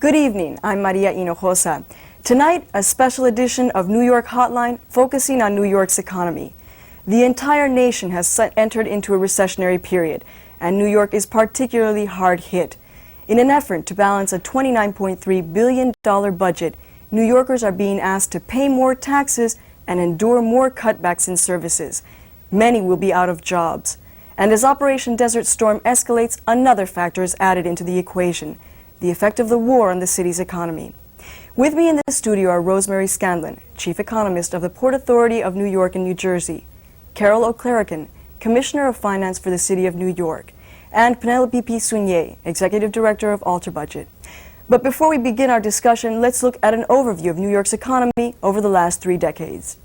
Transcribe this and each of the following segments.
Good evening, I'm Maria Hinojosa. Tonight, a special edition of New York Hotline focusing on New York's economy. The entire nation has entered into a recessionary period, and New York is particularly hard hit. In an effort to balance a $29.3 billion budget, New Yorkers are being asked to pay more taxes and endure more cutbacks in services. Many will be out of jobs. And as Operation Desert Storm escalates, another factor is added into the equation: the effect of the war on the city's economy. With me in the studio are Rosemary Scanlon, Chief Economist of the Port Authority of New York and New Jersey, Carol O'Clerican, Commissioner of Finance for the City of New York, and Penelope P. Suñé, Executive Director of Alter Budget. But before we begin our discussion, let's look at an overview of New York's economy over the last 3 decades.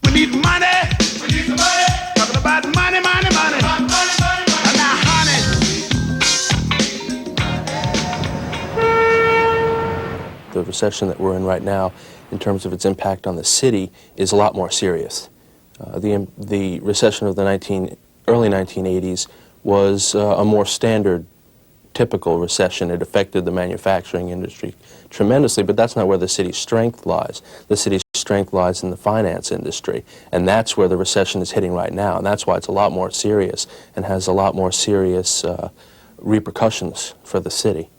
We need money. We need some money. Talking about money, money, money. Money, money, money. And now, honey. The recession that we're in right now, in terms of its impact on the city, is a lot more serious. The recession of the early 1980s was a more standard, typical recession. It affected the manufacturing industry tremendously, but that's not where the city's strength lies. The city's strength lies in the finance industry, and that's where the recession is hitting right now, and that's why it's a lot more serious and has a lot more serious repercussions for the city.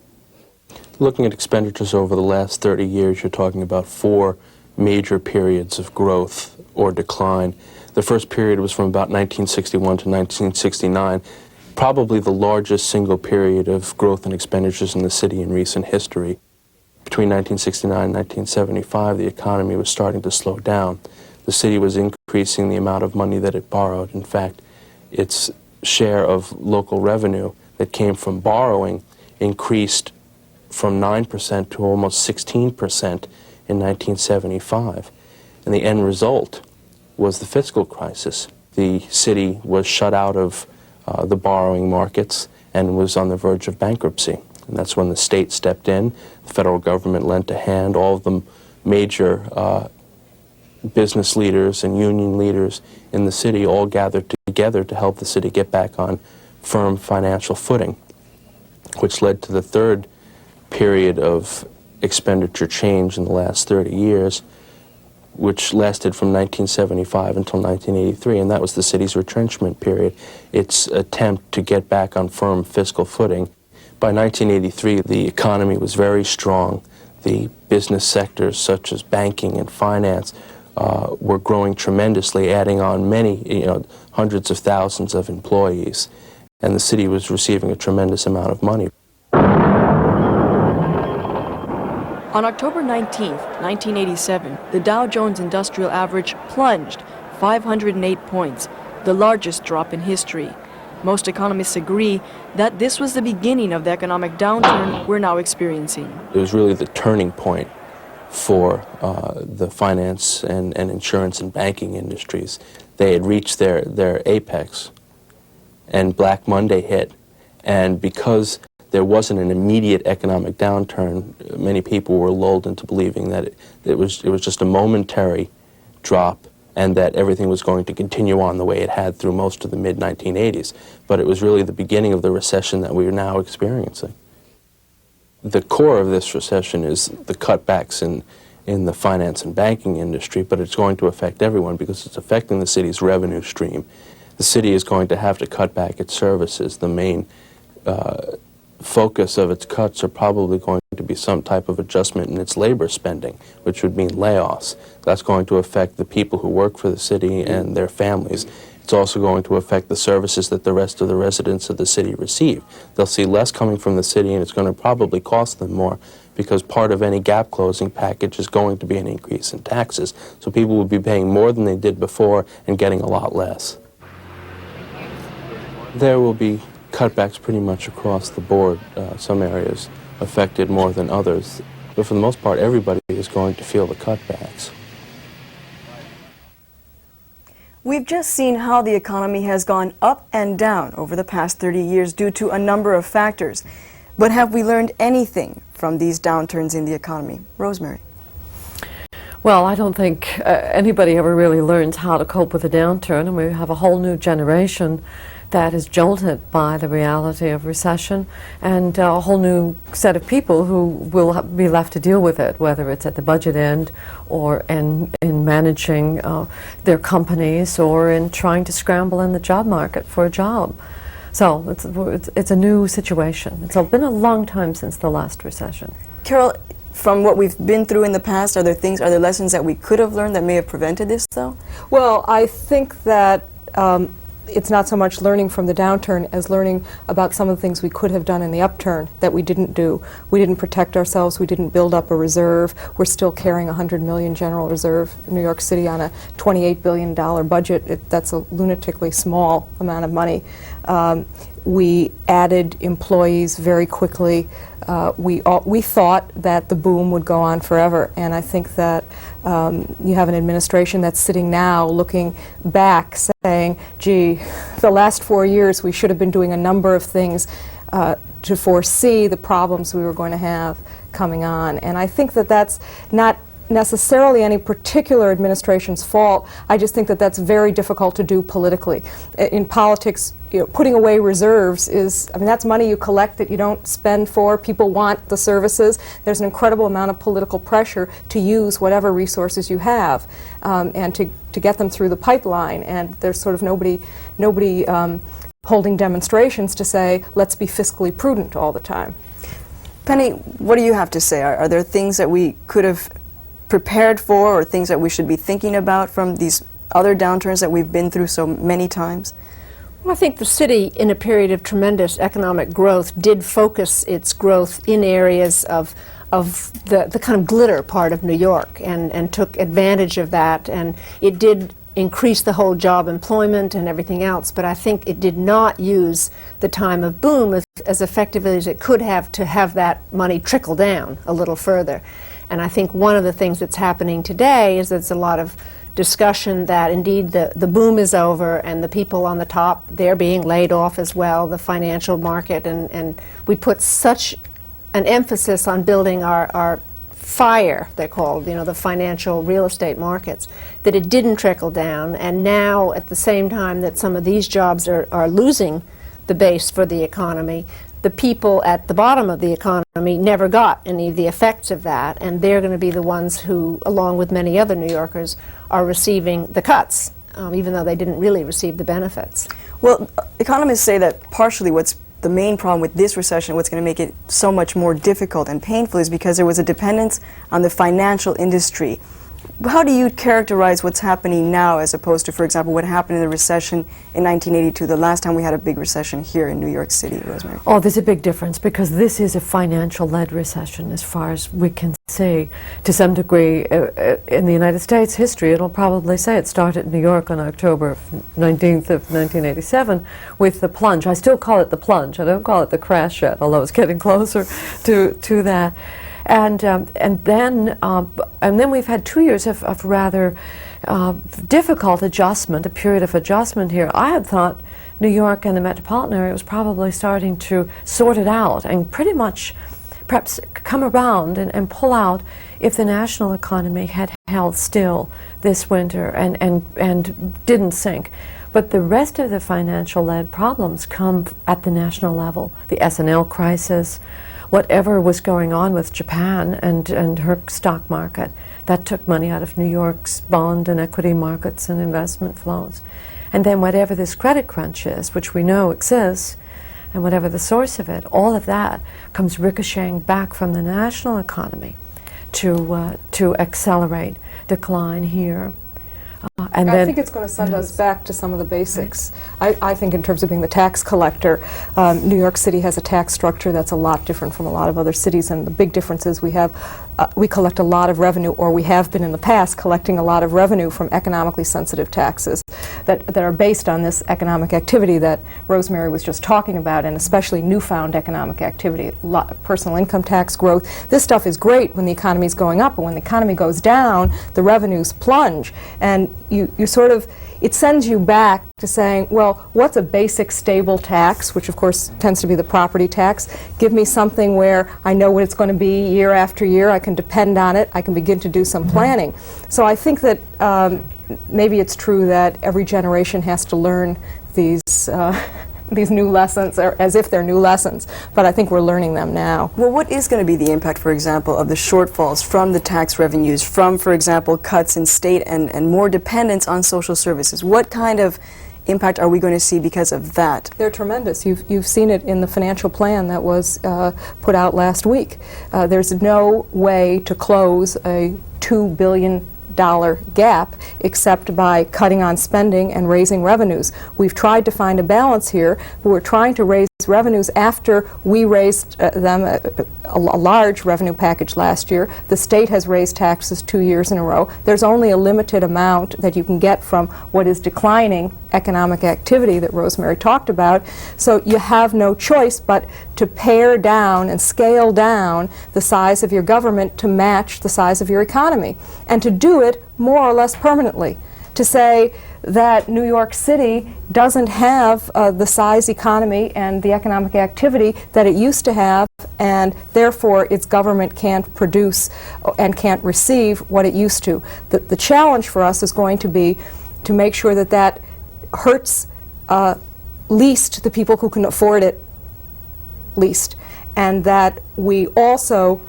Looking at expenditures over the last 30 years, you're talking about 4 major periods of growth or decline. The first period was from about 1961 to 1969, probably the largest single period of growth in expenditures in the city in recent history. Between 1969 and 1975, the economy was starting to slow down. The city was increasing the amount of money that it borrowed. In fact, its share of local revenue that came from borrowing increased from 9% to almost 16% in 1975. And the end result was the fiscal crisis. The city was shut out of the borrowing markets and was on the verge of bankruptcy. And that's when the state stepped in, the federal government lent a hand, all of the major business leaders and union leaders in the city all gathered together to help the city get back on firm financial footing, which led to the third period of expenditure change in the last 30 years, which lasted from 1975 until 1983, and that was the city's retrenchment period, its attempt to get back on firm fiscal footing. By 1983, the economy was very strong. The business sectors, such as banking and finance, were growing tremendously, adding on many, hundreds of thousands of employees, and the city was receiving a tremendous amount of money. On October 19, 1987, the Dow Jones Industrial Average plunged 508 points, the largest drop in history. Most economists agree that this was the beginning of the economic downturn we're now experiencing. It was really the turning point for the finance and insurance and banking industries. They had reached their apex, and Black Monday hit, and because there wasn't an immediate economic downturn, many people were lulled into believing that it was just a momentary drop and that everything was going to continue on the way it had through most of the mid-1980s. But it was really the beginning of the recession that we are now experiencing. The core of this recession is the cutbacks in the finance and banking industry, but it's going to affect everyone because it's affecting the city's revenue stream. The city is going to have to cut back its services. The main focus of its cuts are probably going to be some type of adjustment in its labor spending, which would mean layoffs. That's going to affect the people who work for the city and their families. It's also going to affect the services that the rest of the residents of the city receive. They'll see less coming from the city, and it's going to probably cost them more because part of any gap closing package is going to be an increase in taxes. So people will be paying more than they did before and getting a lot less. There will be cutbacks pretty much across the board, some areas affected more than others. But for the most part, everybody is going to feel the cutbacks. We've just seen how the economy has gone up and down over the past 30 years due to a number of factors. But have we learned anything from these downturns in the economy? Rosemary. Well, I don't think anybody ever really learns how to cope with a downturn, and we have a whole new generation that is jolted by the reality of recession, and a whole new set of people who will be left to deal with it, whether it's at the budget end or in managing their companies or in trying to scramble in the job market for a job. So it's a new situation. It's been a long time since the last recession. Carol, from what we've been through in the past, are there lessons that we could have learned that may have prevented this, though? Well, I think that it's not so much learning from the downturn as learning about some of the things we could have done in the upturn that we didn't do. We didn't protect ourselves. We didn't build up a reserve. We're still carrying $100 million general reserve in New York City on a $28 billion budget. That's a lunatically small amount of money. We added employees very quickly. We thought that the boom would go on forever, and I think that you have an administration that's sitting now looking back saying, gee, the last 4 years we should have been doing a number of things to foresee the problems we were going to have coming on. And I think that that's not necessarily any particular administration's fault. I just think that that's very difficult to do politically. In politics, putting away reserves is, that's money you collect that you don't spend for. People want the services. There's an incredible amount of political pressure to use whatever resources you have and to get them through the pipeline. And there's sort of nobody holding demonstrations to say, let's be fiscally prudent all the time. Penny, what do you have to say? Are there things that we could have prepared for, or things that we should be thinking about from these other downturns that we've been through so many times? Well, I think the city, in a period of tremendous economic growth, did focus its growth in areas of the kind of glitter part of New York, and took advantage of that, and it did increase the whole job employment and everything else, but I think it did not use the time of boom as effectively as it could have to have that money trickle down a little further. And I think one of the things that's happening today is there's a lot of discussion that indeed the boom is over, and the people on the top, they're being laid off as well, the financial market, and we put such an emphasis on building our FIRE, they're called, the financial real estate markets, that it didn't trickle down. And now, at the same time that some of these jobs are losing the base for the economy, the people at the bottom of the economy never got any of the effects of that, and they're going to be the ones who, along with many other New Yorkers, are receiving the cuts, even though they didn't really receive the benefits. Well, economists say that partially what's the main problem with this recession, what's going to make it so much more difficult and painful, is because there was a dependence on the financial industry. How do you characterize what's happening now as opposed to, for example, what happened in the recession in 1982, the last time we had a big recession here in New York City, Rosemary? Oh, there's a big difference, because this is a financial-led recession as far as we can see. To some degree, in the United States history, it'll probably say it started in New York on October 19th of 1987 with the plunge. I still call it the plunge. I don't call it the crash yet, although it's getting closer to that. And then we've had 2 years of rather difficult adjustment, a period of adjustment here. I had thought New York and the metropolitan area was probably starting to sort it out and pretty much perhaps come around and pull out if the national economy had held still this winter and didn't sink. But the rest of the financial-led problems come at the national level. The S&L crisis, whatever was going on with Japan and her stock market, that took money out of New York's bond and equity markets and investment flows. And then whatever this credit crunch is, which we know exists, and whatever the source of it, all of that comes ricocheting back from the national economy to accelerate decline here. And I think it's going to send us back to some of the basics. I think in terms of being the tax collector, New York City has a tax structure that's a lot different from a lot of other cities, and the big difference is we collect a lot of revenue, or we have been in the past collecting a lot of revenue from economically sensitive taxes that are based on this economic activity that Rosemary was just talking about, and especially newfound economic activity, personal income tax growth. This stuff is great when the economy is going up, but when the economy goes down, the revenues plunge, and you sort of, it sends you back to saying, well, what's a basic stable tax, which of course tends to be the property tax? Give me something where I know what it's going to be year after year, I can depend on it, I can begin to do some planning. So I think that maybe it's true that every generation has to learn these these new lessons as if they're new lessons, but I think we're learning them now. Well, what is going to be the impact, for example, of the shortfalls from the tax revenues, from, for example, cuts in state and more dependence on social services? What kind of impact are we going to see because of that? They're tremendous. You've seen it in the financial plan that was put out last week. There's no way to close a $2 billion gap except by cutting on spending and raising revenues. We've tried to find a balance here, but we're trying to raise revenues after we raised them a large revenue package last year. The state has raised taxes 2 years in a row. There's only a limited amount that you can get from what is declining economic activity that Rosemary talked about, so you have no choice but to pare down and scale down the size of your government to match the size of your economy, and to do it more or less permanently. To say that New York City doesn't have the size economy and the economic activity that it used to have, and therefore its government can't produce and can't receive what it used to. The challenge for us is going to be to make sure that that hurts least the people who can afford it least, and that we also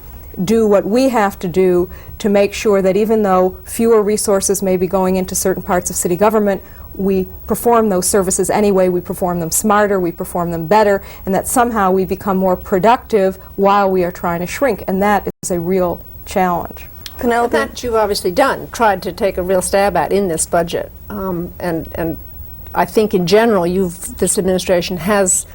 do what we have to do to make sure that even though fewer resources may be going into certain parts of city government, we perform those services anyway, we perform them smarter, we perform them better, and that somehow we become more productive while we are trying to shrink, and that is a real challenge. Penelope? That you've obviously done, tried to take a real stab at in this budget. And I think in general, this administration has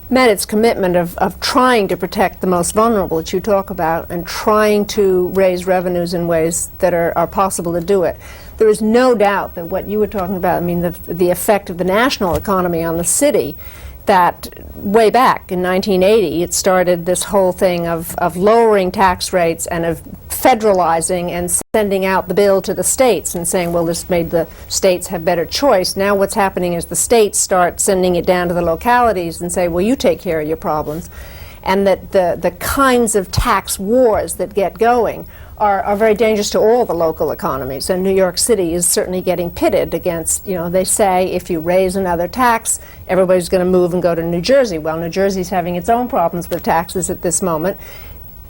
met its commitment of trying to protect the most vulnerable that you talk about and trying to raise revenues in ways that are possible to do it. There is no doubt that what you were talking about, I mean, the effect of the national economy on the city, that way back in 1980, it started this whole thing of lowering tax rates and of federalizing and sending out the bill to the states and saying, well, this made the states have better choice. Now what's happening is the states start sending it down to the localities and say, well, you take care of your problems. And that the kinds of tax wars that get going are very dangerous to all the local economies. And New York City is certainly getting pitted against, they say if you raise another tax, everybody's going to move and go to New Jersey. Well, New Jersey's having its own problems with taxes at this moment.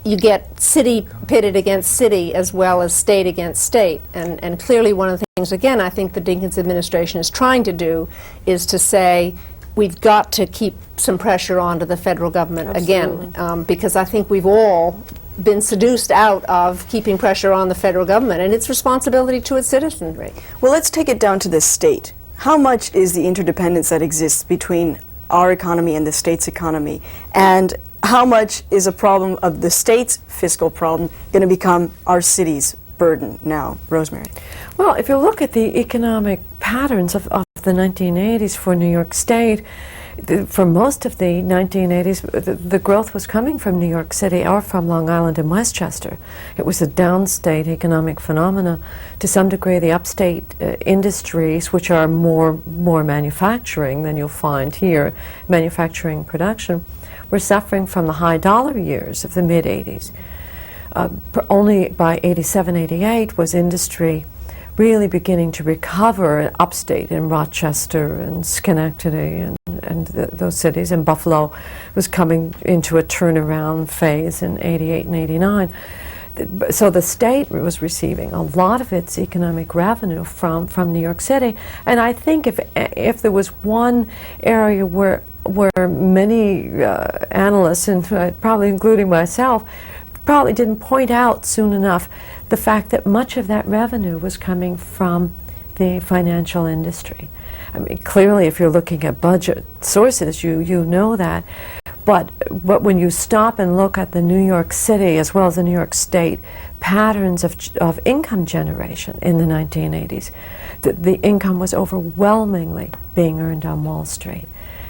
You get city pitted against city as well as state against state. And clearly one of the things, again, I think the Dinkins administration is trying to do is to say, we've got to keep some pressure onto the federal government again, because I think we've all been seduced out of keeping pressure on the federal government and its responsibility to its citizenry. Well, let's take it down to the state. How much is the interdependence that exists between our economy and the state's economy? And how much is a problem of the state's fiscal problem going to become our city's burden now? Rosemary? Well, if you look at the economic patterns of the 1980s for New York State, for most of the 1980s, the growth was coming from New York City or from Long Island and Westchester. It was a downstate economic phenomena. To some degree, the upstate industries, which are more manufacturing than you'll find here, manufacturing production, were suffering from the high dollar years of the mid-80s. Only by 87, 88 was industry really beginning to recover upstate in Rochester and Schenectady and those cities, and Buffalo was coming into a turnaround phase in 88 and 89. So the state was receiving a lot of its economic revenue from New York City, and I think if there was one area where many analysts, and probably including myself, probably didn't point out soon enough the fact that much of that revenue was coming from the financial industry. I mean, clearly if you're looking at budget sources, you know that. But when you stop and look at the New York City as well as the New York State patterns of income generation in the 1980s, the income was overwhelmingly being earned on Wall Street.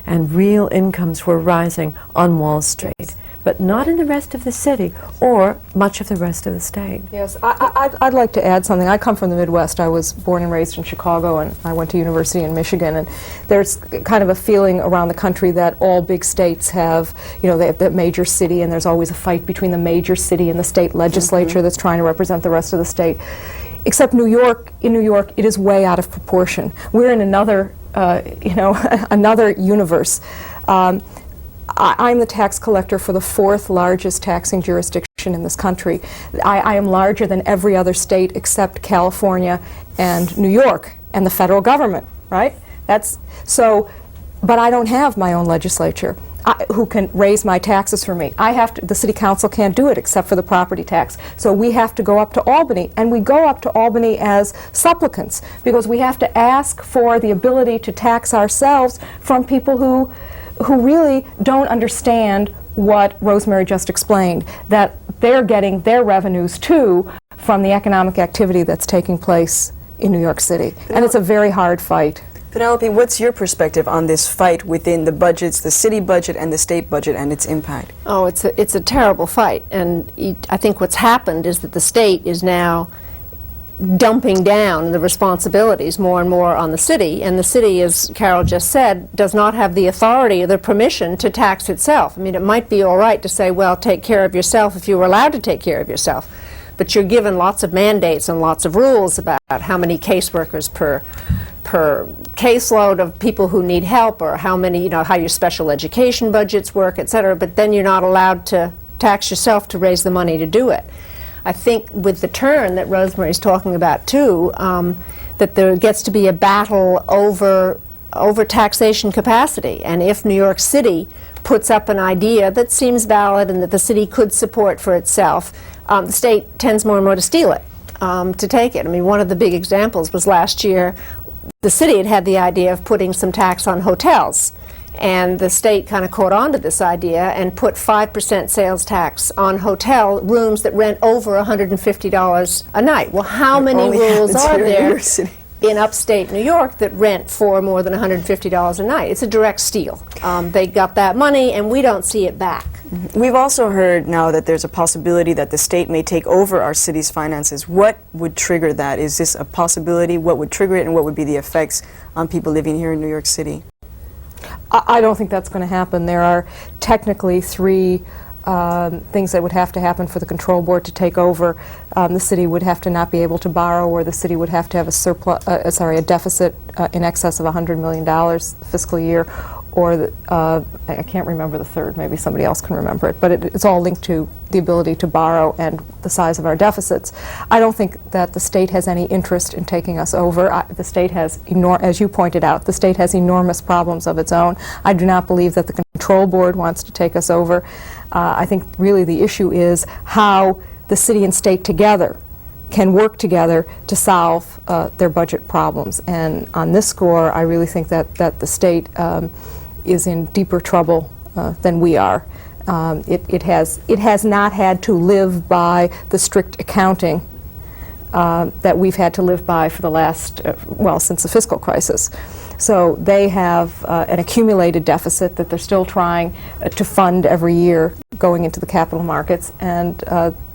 And real incomes were rising on Wall Street, but not in the rest of the city or much of the rest of the state. Yes, I'd like to add something. I come from the Midwest. I was born and raised in Chicago, and I went to university in Michigan. And there's kind of a feeling around the country that all big states have, they have that major city, and there's always a fight between the major city and the state legislature that's trying to represent the rest of the state. Except in New York, it is way out of proportion. We're in another another universe. I'm the tax collector for the 4th largest taxing jurisdiction in this country. I am larger than every other state except California and New York and the federal government, right? But I don't have my own legislature who can raise my taxes for me. The city council can't do it except for the property tax. So we have to go up to Albany, and we go up to Albany as supplicants because we have to ask for the ability to tax ourselves from people who really don't understand what Rosemary just explained, that they're getting their revenues too from the economic activity that's taking place in New York City. And it's a very hard fight. Penelope, what's your perspective on this fight within the budgets, the city budget and the state budget, and its impact? Oh, it's a terrible fight, and I think what's happened is that the state is now dumping down the responsibilities more and more on the city, and the city, as Carol just said, does not have the authority or the permission to tax itself. I mean, it might be all right to say, well, take care of yourself if you were allowed to take care of yourself, but you're given lots of mandates and lots of rules about how many caseworkers per caseload of people who need help, or how many, how your special education budgets work, etc., but then you're not allowed to tax yourself to raise the money to do it. I think with the turn that Rosemary's talking about too, that there gets to be a battle over taxation capacity. And if New York City puts up an idea that seems valid and that the city could support for itself, the state tends more and more to steal it, to take it. I mean, one of the big examples was last year, the city had the idea of putting some tax on hotels. And the state kind of caught on to this idea and put 5% sales tax on hotel rooms that rent over $150 a night. Well, how many rules are there in upstate New York that rent for more than $150 a night? It's a direct steal. They got that money, and we don't see it back. We've also heard now that there's a possibility that the state may take over our city's finances. What would trigger that? Is this a possibility? What would trigger it, and what would be the effects on people living here in New York City? I don't think that's going to happen. There are technically 3 things that would have to happen for the control board to take over. The city would have to not be able to borrow, or the city would have to have a deficit in excess of $100 million fiscal year, or I can't remember the third. Maybe somebody else can remember it. But it's all linked to the ability to borrow and the size of our deficits. I don't think that the state has any interest in taking us over. The state has, as you pointed out, the state has enormous problems of its own. I do not believe that the control board wants to take us over. I think really the issue is how the city and state together can work together to solve their budget problems. And on this score, I really think that the state is in deeper trouble than we are. It has not had to live by the strict accounting that we've had to live by for the last, since the fiscal crisis. So they have an accumulated deficit that they're still trying to fund every year going into the capital markets, and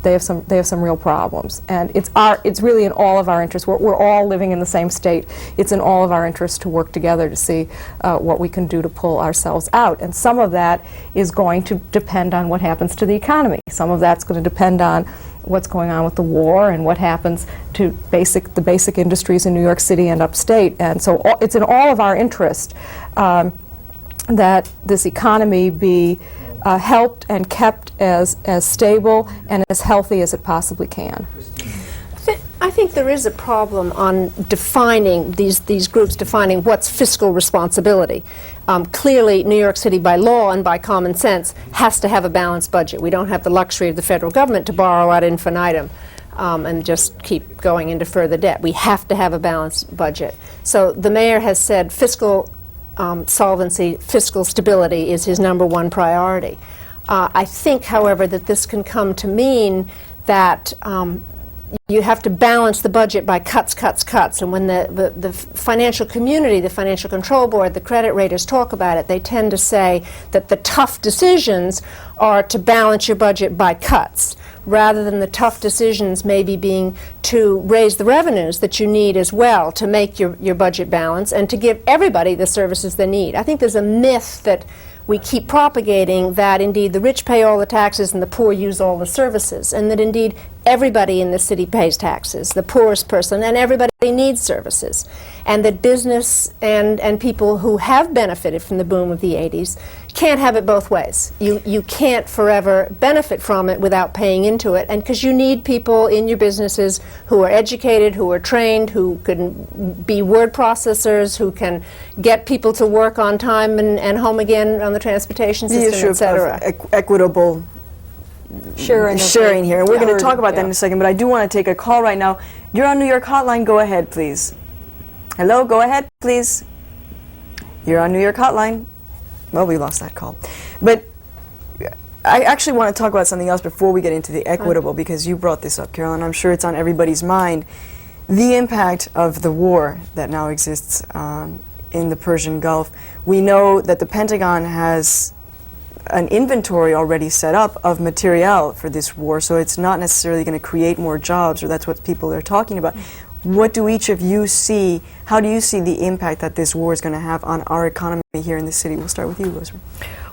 they have some real problems. And it's really in all of our interest. We're all living in the same state. It's in all of our interest to work together to see what we can do to pull ourselves out. And some of that is going to depend on what happens to the economy. Some of that's going to depend on what's going on with the war and what happens to the basic industries in New York City and upstate. And so it's in all of our interest that this economy be helped and kept as stable and as healthy as it possibly can. I think there is a problem on defining, these groups defining what's fiscal responsibility. Clearly, New York City by law and by common sense has to have a balanced budget. We don't have the luxury of the federal government to borrow ad infinitum and just keep going into further debt. We have to have a balanced budget. So the mayor has said fiscal solvency, fiscal stability is his #1 priority. I think, however, that this can come to mean that you have to balance the budget by cuts. And when the financial community, the Financial Control Board, the credit raters talk about it, they tend to say that the tough decisions are to balance your budget by cuts, rather than the tough decisions maybe being to raise the revenues that you need as well to make your budget balance and to give everybody the services they need. I think there's a myth that we keep propagating that indeed the rich pay all the taxes and the poor use all the services, and that indeed everybody in the city pays taxes, the poorest person, and everybody needs services. And that business and people who have benefited from the boom of the 80s can't have it both ways. You can't forever benefit from it without paying into it, and because you need people in your businesses who are educated, who are trained, who can be word processors, who can get people to work on time and home again on the transportation The system, issue etc. of equitable sharing here, and we're going to talk about that in a second, but I do want to take a call right now. You're on New York Hotline. Go ahead, please. Hello, go ahead, please. You're on New York Hotline. Well, we lost that call. But I actually want to talk about something else before we get into the equitable, because you brought this up, Carolyn. I'm sure it's on everybody's mind. The impact of the war that now exists in the Persian Gulf. We know that the Pentagon has an inventory already set up of materiel for this war, so it's not necessarily going to create more jobs, or that's what people are talking about. What do each of you see? How do you see the impact that this war is going to have on our economy here in the city? We'll start with you, Rosemary.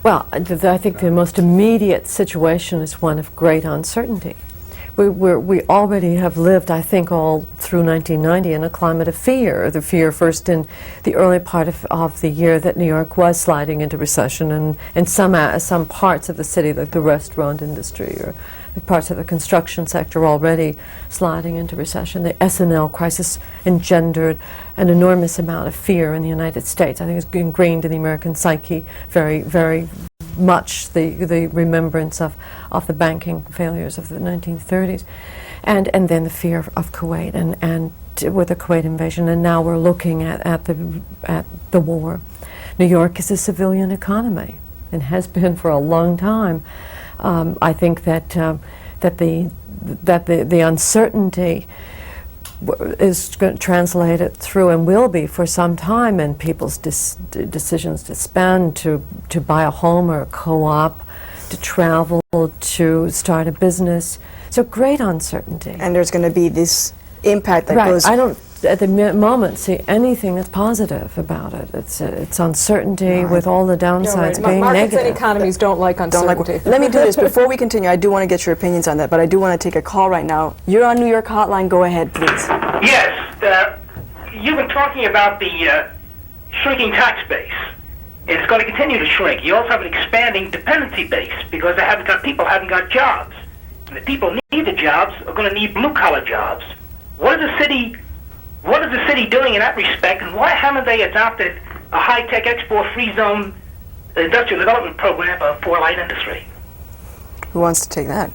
Well, I think the most immediate situation is one of great uncertainty. We already have lived, I think, all through 1990 in a climate of fear. The fear first in the early part of the year that New York was sliding into recession, and in some parts of the city, like the restaurant industry or the parts of the construction sector, already sliding into recession. The S&L crisis engendered an enormous amount of fear in the United States. I think it's ingrained in the American psyche very, very much, the remembrance of the banking failures of the 1930s, and then the fear of Kuwait and with the Kuwait invasion, and now we're looking at the war. New York is a civilian economy and has been for a long time. I think that the uncertainty is going to translate it through, and will be for some time, in people's decisions to spend, to buy a home or a co-op, to travel, to start a business. So great uncertainty. And there's going to be this impact that goes... I don't, at the moment, see anything that's positive about it. It's uncertainty with all the downsides being Markets negative. and economies don't like uncertainty. Let me do this before we continue. I do want to get your opinions on that, but I do want to take a call right now. You're on New York Hotline. Go ahead, please. Yes, you've been talking about the shrinking tax base. It's going to continue to shrink. You also have an expanding dependency base because people haven't got jobs. And the people need the jobs are going to need blue-collar jobs. What is the city doing in that respect, and why haven't they adopted a high-tech export-free zone industrial development program for light industry? Who wants to take that?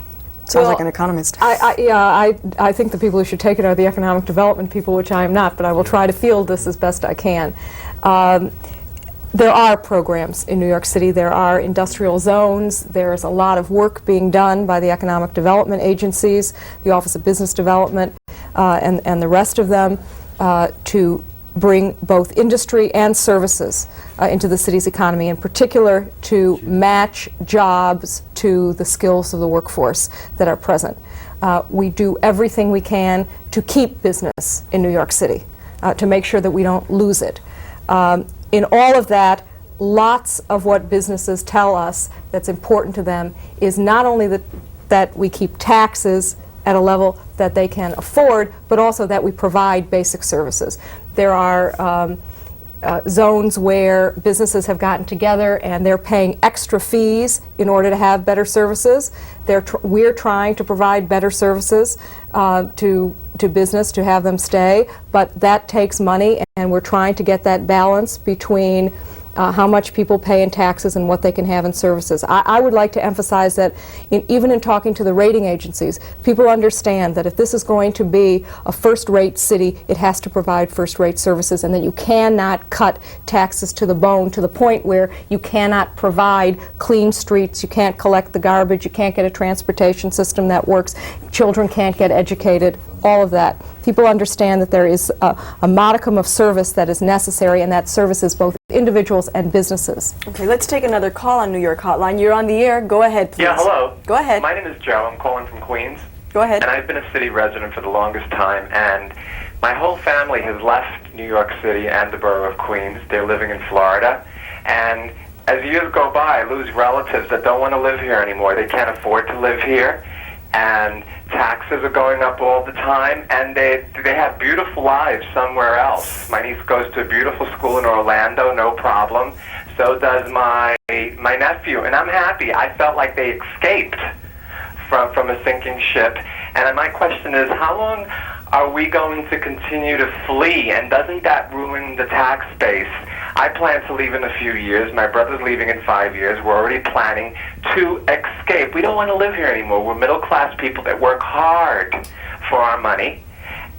Sounds like an economist. I think the people who should take it are the economic development people, which I am not, but I will try to field this as best I can. There are programs in New York City. There are industrial zones. There is a lot of work being done by the economic development agencies, the Office of Business Development, and the rest of them, to bring both industry and services into the city's economy, in particular to match jobs to the skills of the workforce that are present. We do everything we can to keep business in New York City, to make sure that we don't lose it. In all of that, lots of what businesses tell us that's important to them is not only that we keep taxes at a level that they can afford, but also that we provide basic services. There are zones where businesses have gotten together and they're paying extra fees in order to have better services. We're trying to provide better services to business to have them stay, but that takes money, and we're trying to get that balance between how much people pay in taxes and what they can have in services. I would like to emphasize that even in talking to the rating agencies, people understand that if this is going to be a first-rate city, it has to provide first-rate services, and that you cannot cut taxes to the bone to the point where you cannot provide clean streets, you can't collect the garbage, you can't get a transportation system that works, children can't get educated, all of that. People understand that there is a modicum of service that is necessary, and that services both individuals and businesses. Okay, let's take another call on New York Hotline. You're on the air. Go ahead, please. Yeah, hello. Go ahead. My name is Joe. I'm calling from Queens. Go ahead. And I've been a city resident for the longest time, and my whole family has left New York City and the borough of Queens. They're living in Florida, and as years go by, I lose relatives that don't want to live here anymore. They can't afford to live here, and taxes are going up all the time, and they have beautiful lives somewhere else. My niece goes to a beautiful school in Orlando, no problem. So does my nephew, and I'm happy. I felt like they escaped from a sinking ship. And my question is, how long are we going to continue to flee, and doesn't that ruin the tax base? I plan to leave in a few years. My brother's leaving in 5 years. We're already planning to escape. We don't want to live here anymore. We're middle-class people that work hard for our money,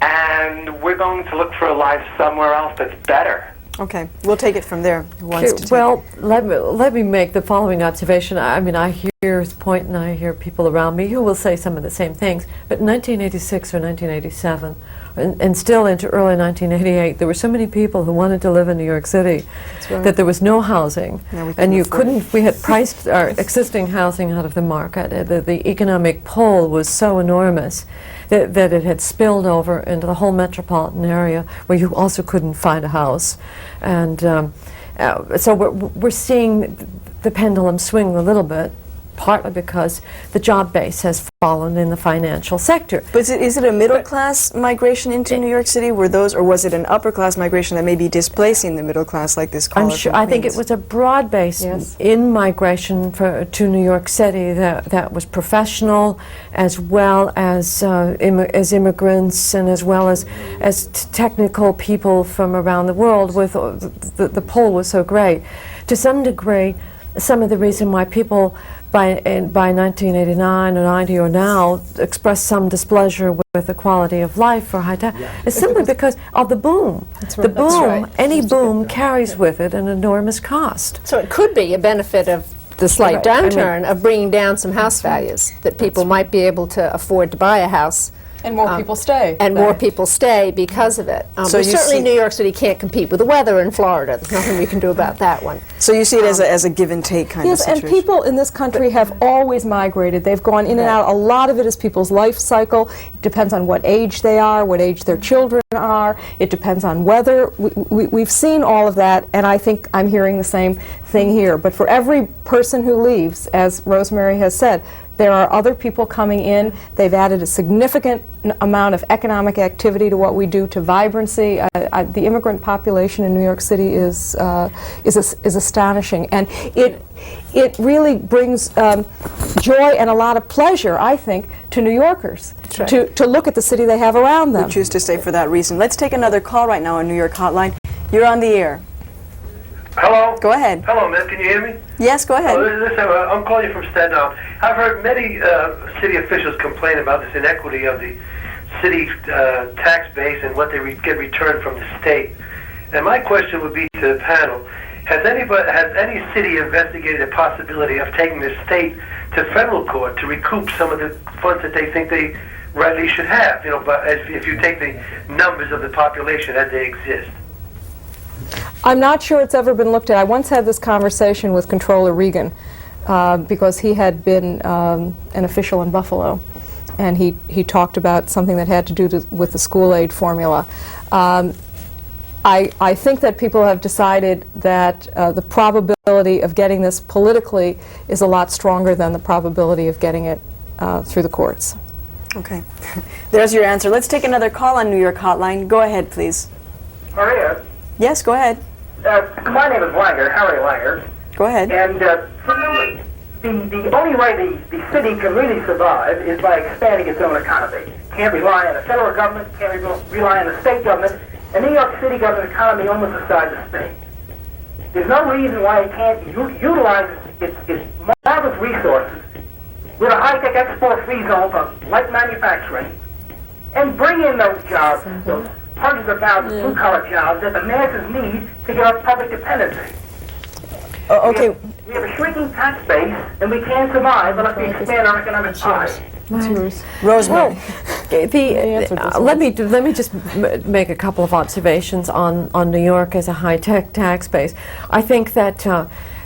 and we're going to look for a life somewhere else that's better. Okay, we'll take it from there. Who wants to take Well, let me make the following observation. I mean, I hear his point, and I hear people around me who will say some of the same things. But in 1986 or 1987, and still into early 1988, there were so many people who wanted to live in New York City that there was no housing, and you couldn't. We had priced our existing housing out of the market. The economic pull was so enormous that it had spilled over into the whole metropolitan area, where you also couldn't find a house, and so we're seeing the pendulum swing a little bit, partly because the job base has fallen in the financial sector. But is it a middle-class migration into New York City? Or was it an upper-class migration that may be displacing the middle class, like this caller I'm sure. from I think it Queens? was a broad-based in migration to New York City that was professional, as well as immigrants, and as well as technical people from around the world. With the pull was so great, to some degree, some of the reason why people by 1989 or 90 or now express some displeasure with the quality of life for high tech is simply because of the boom. The boom, any boom carries with it an enormous cost. So it could be a benefit of the slight downturn of bringing down some house values, that people might be able to afford to buy a house. And more people stay. And more people stay because of it. So certainly New York City can't compete with the weather in Florida. There's nothing we can do about that one. So you see it as a give and take kind of situation. Yes, and people in this country have always migrated. They've gone in and out. A lot of it is people's life cycle. It depends on what age they are, what age their children are. It depends on weather. We've seen all of that, and I think I'm hearing the same thing here. But for every person who leaves, as Rosemary has said, there are other people coming in. They've added a significant amount of economic activity to what we do, to vibrancy. The immigrant population in New York City is astonishing, and it really brings joy and a lot of pleasure, I think, to New Yorkers to look at the city they have around them. We choose to stay for that reason. Let's take another call right now on New York Hotline. You're on the air. Hello? Go ahead. Hello, miss. Can you hear me? Yes, go ahead. Listen, I'm calling you from Staten Island. I've heard many city officials complain about this inequity of the city tax base and what they get returned from the state. And my question would be to the panel, has any city investigated the possibility of taking the state to federal court to recoup some of the funds that they think they rightly should have, but if you take the numbers of the population as they exist? I'm not sure it's ever been looked at. I once had this conversation with Comptroller Regan because he had been an official in Buffalo, and he talked about something that had to do with the school aid formula. I think that people have decided that the probability of getting this politically is a lot stronger than the probability of getting it through the courts. Okay. There's your answer. Let's take another call on New York Hotline. Go ahead, please. Maria, Yes, go ahead. my name is Langer, Harry Langer, Go ahead. and the only way the city can really survive is by expanding its own economy. Can't rely on the federal government, can't rely on the state government, and New York City got an economy almost the size of Spain. There's no reason why it can't utilize its marvelous resources with a high-tech export-free zone for light manufacturing and bring in those jobs, those hundreds of thousands of blue-collar jobs that the masses need to get off public dependency. Okay. We have a shrinking tax base, and we can't survive unless we expand our economic pie. Rosemary. Let me just make a couple of observations on New York as a high-tech tax base. I think that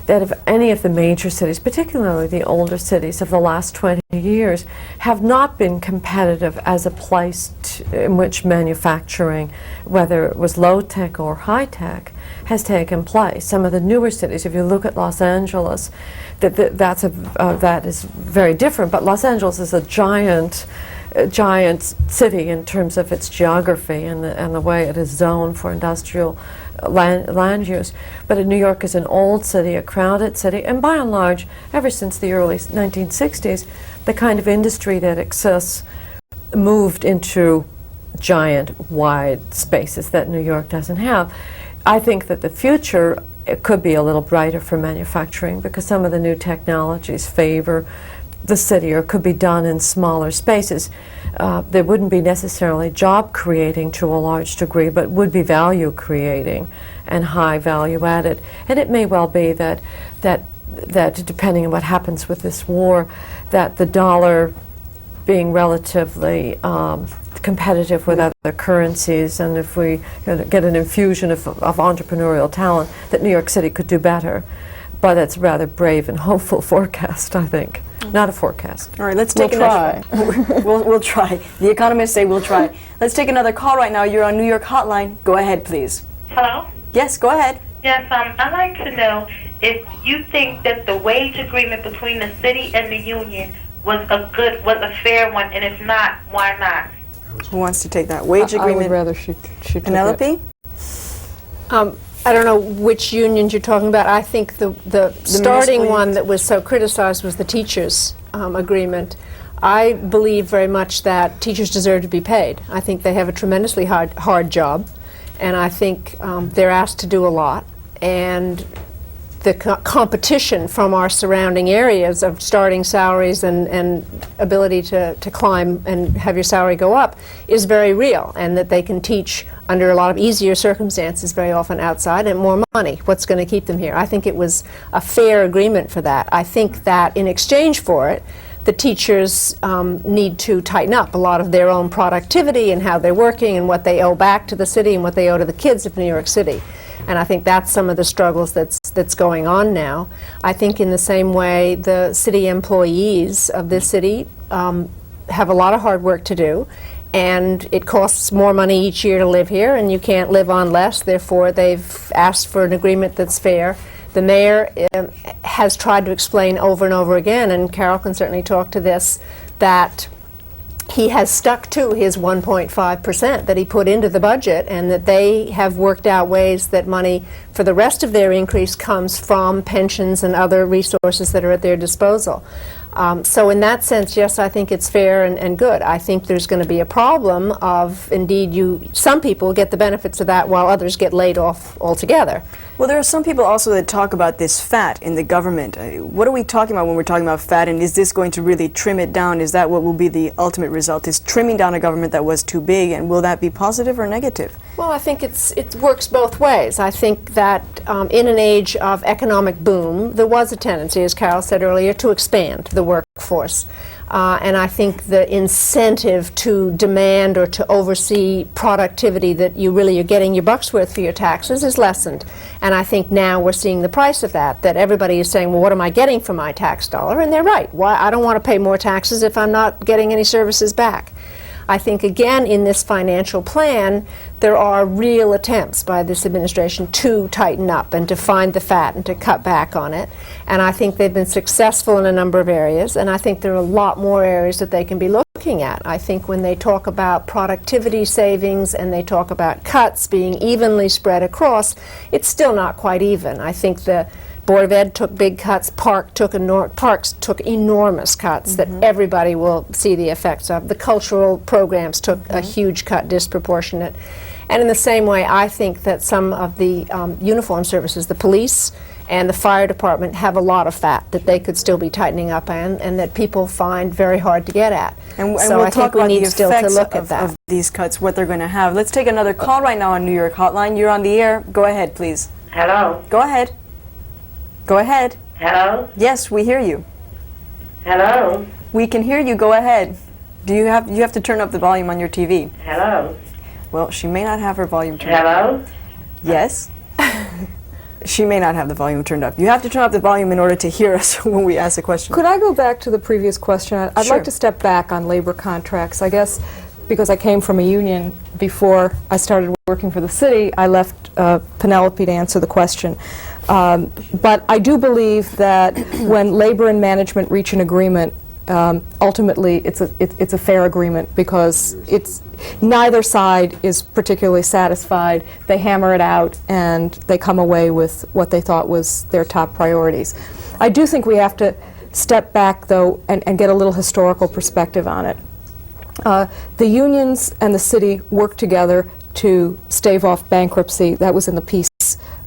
that if any of the major cities, particularly the older cities of the last 20 years, have not been competitive as a place in which manufacturing, whether it was low-tech or high-tech, has taken place. Some of the newer cities, if you look at Los Angeles, that is very different, but Los Angeles is a giant city in terms of its geography and the way it is zoned for industrial land use. But New York is an old city, a crowded city, and by and large, ever since the early 1960s, the kind of industry that exists moved into giant, wide spaces that New York doesn't have. I think that the future, it could be a little brighter for manufacturing because some of the new technologies favor the city, or could be done in smaller spaces. They wouldn't be necessarily job creating to a large degree, but would be value creating and high value added. And it may well be that depending on what happens with this war, that the dollar being relatively competitive with other currencies, and if we get an infusion of entrepreneurial talent, that New York City could do better. But it's a rather brave and hopeful forecast, I think. Not a forecast. All right, let's take try. We'll try. The economists say we'll try. Let's take another call right now. You're on New York Hotline. Go ahead, please. Hello? Yes, go ahead. Yes, I'd like to know if you think that the wage agreement between the city and the union was a fair one, and if not, why not? Who wants to take that wage agreement? I would rather she took it. Penelope? I don't know which unions you're talking about. I think the starting one that was so criticized was the teachers' agreement. I believe very much that teachers deserve to be paid. I think they have a tremendously hard job, and I think they're asked to do a lot. And the competition from our surrounding areas of starting salaries and ability to climb and have your salary go up is very real, and that they can teach under a lot of easier circumstances, very often outside, and more money. What's going to keep them here? I think it was a fair agreement for that. I think that in exchange for it, the teachers need to tighten up a lot of their own productivity and how they're working and what they owe back to the city and what they owe to the kids of New York City. And I think that's some of the struggles that's going on now. I think in the same way, the city employees of this city have a lot of hard work to do, and it costs more money each year to live here, and you can't live on less. Therefore, they've asked for an agreement that's fair. The mayor has tried to explain over and over again, and Carol can certainly talk to this, that he has stuck to his 1.5% that he put into the budget, and that they have worked out ways that money for the rest of their increase comes from pensions and other resources that are at their disposal. So in that sense, yes, I think it's fair and good. I think there's going to be a problem of, indeed, some people get the benefits of that while others get laid off altogether. Well, there are some people also that talk about this fat in the government. What are we talking about when we're talking about fat, and is this going to really trim it down? Is that what will be the ultimate result, is trimming down a government that was too big, and will that be positive or negative? Well, I think it works both ways. I think that in an age of economic boom, there was a tendency, as Carol said earlier, to expand the workforce. And I think the incentive to demand or to oversee productivity that you're getting your buck's worth for your taxes is lessened. And I think now we're seeing the price of that everybody is saying, well, what am I getting for my tax dollar? And they're right. Why? I don't want to pay more taxes if I'm not getting any services back. I think, again, in this financial plan, there are real attempts by this administration to tighten up and to find the fat and to cut back on it. And I think they've been successful in a number of areas, and I think there are a lot more areas that they can be looking at. I think when they talk about productivity savings and they talk about cuts being evenly spread across, it's still not quite even. I think the Board of Ed took big cuts, Parks took enormous cuts that everybody will see the effects of. The cultural programs took a huge cut, disproportionate. And in the same way, I think that some of the uniform services, the police and the fire department, have a lot of fat that they could still be tightening up on, and that people find very hard to get at. And so we'll I talk think we about need the still to effects look at that. of these cuts, what they're going to have. Let's take another call right now on New York Hotline. You're on the air. Go ahead, please. Hello? Go ahead. Go ahead. Hello? Yes, we hear you. Hello? We can hear you. Go ahead. You have to turn up the volume on your TV. Hello? Well, she may not have her volume turned up. Hello? Yes. She may not have the volume turned up. You have to turn up the volume in order to hear us when we ask the question. Could I go back to the previous question? I'd Sure. like to step back on labor contracts. I guess because I came from a union before I started working for the city, I left Penelope to answer the question. But I do believe that when labor and management reach an agreement, ultimately it's a fair agreement, because neither side is particularly satisfied. They hammer it out and they come away with what they thought was their top priorities. I do think we have to step back, though, and get a little historical perspective on it. The unions and the city worked together to stave off bankruptcy. That was in the piece.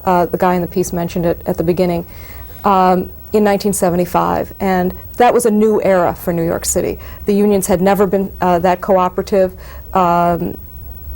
The guy in the piece mentioned it at the beginning. In 1975, and that was a new era for New York City. The unions had never been that cooperative.